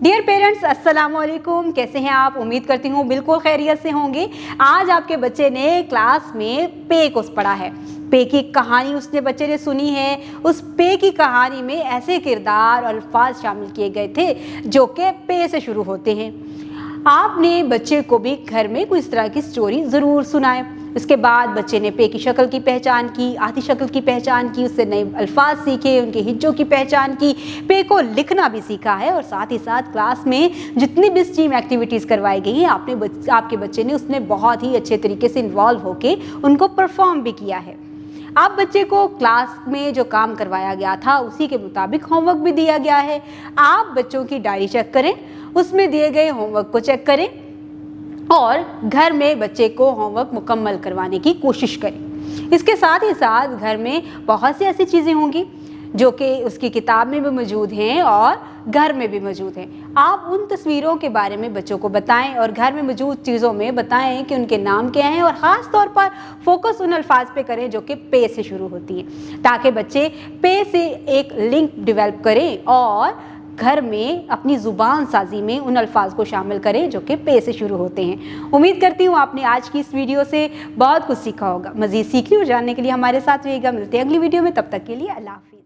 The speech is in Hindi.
डियर पेरेंट्स, अस्सलाम वालेकुम। कैसे हैं आप? उम्मीद करती हूँ बिल्कुल खैरियत से होंगे। आज आपके बच्चे ने क्लास में पे को पढ़ा है। पे की कहानी उसने बच्चे ने सुनी है। उस पे की कहानी में ऐसे किरदार और अल्फाज शामिल किए गए थे जो कि पे से शुरू होते हैं। आपने बच्चे को भी घर में कोई इस तरह की स्टोरी ज़रूर सुनाए। इसके बाद बच्चे ने पे की शक्ल की पहचान की, आधी शक्ल की पहचान की, उससे नए अल्फाज सीखे, उनके हिज्जों की पहचान की, पे को लिखना भी सीखा है और साथ ही साथ क्लास में जितनी भी स्टीम एक्टिविटीज़ करवाई गई हैं आपके बच्चे ने उसमें बहुत ही अच्छे तरीके से इन्वॉल्व होके उनको परफॉर्म भी किया है। आप बच्चे को क्लास में जो काम करवाया गया था उसी के मुताबिक होमवर्क भी दिया गया है। आप बच्चों की डायरी चेक करें, उसमें दिए गए होमवर्क को चेक करें और घर में बच्चे को होमवर्क मुकम्मल करवाने की कोशिश करें। इसके साथ ही साथ घर में बहुत सी ऐसी चीज़ें होंगी जो कि उसकी किताब में भी मौजूद हैं और घर में भी मौजूद हैं। आप उन तस्वीरों के बारे में बच्चों को बताएं और घर में मौजूद चीज़ों में बताएं कि उनके नाम क्या हैं और ख़ास तौर पर फोकस उन अल्फाज पे करें जो कि पे से शुरू होती हैं, ताकि बच्चे पे से एक लिंक डेवलप करें और घर में अपनी ज़ुबान साजी में उन अल्फाज को शामिल करें जो कि पे से शुरू होते हैं। उम्मीद करती हूँ आपने आज की इस वीडियो से बहुत कुछ सीखा होगा। मज़ीद सीखने और जानने के लिए हमारे साथ रहिएगा। मिलते हैं अगली वीडियो में, तब तक के लिए अल्लाह हाफ़िज़।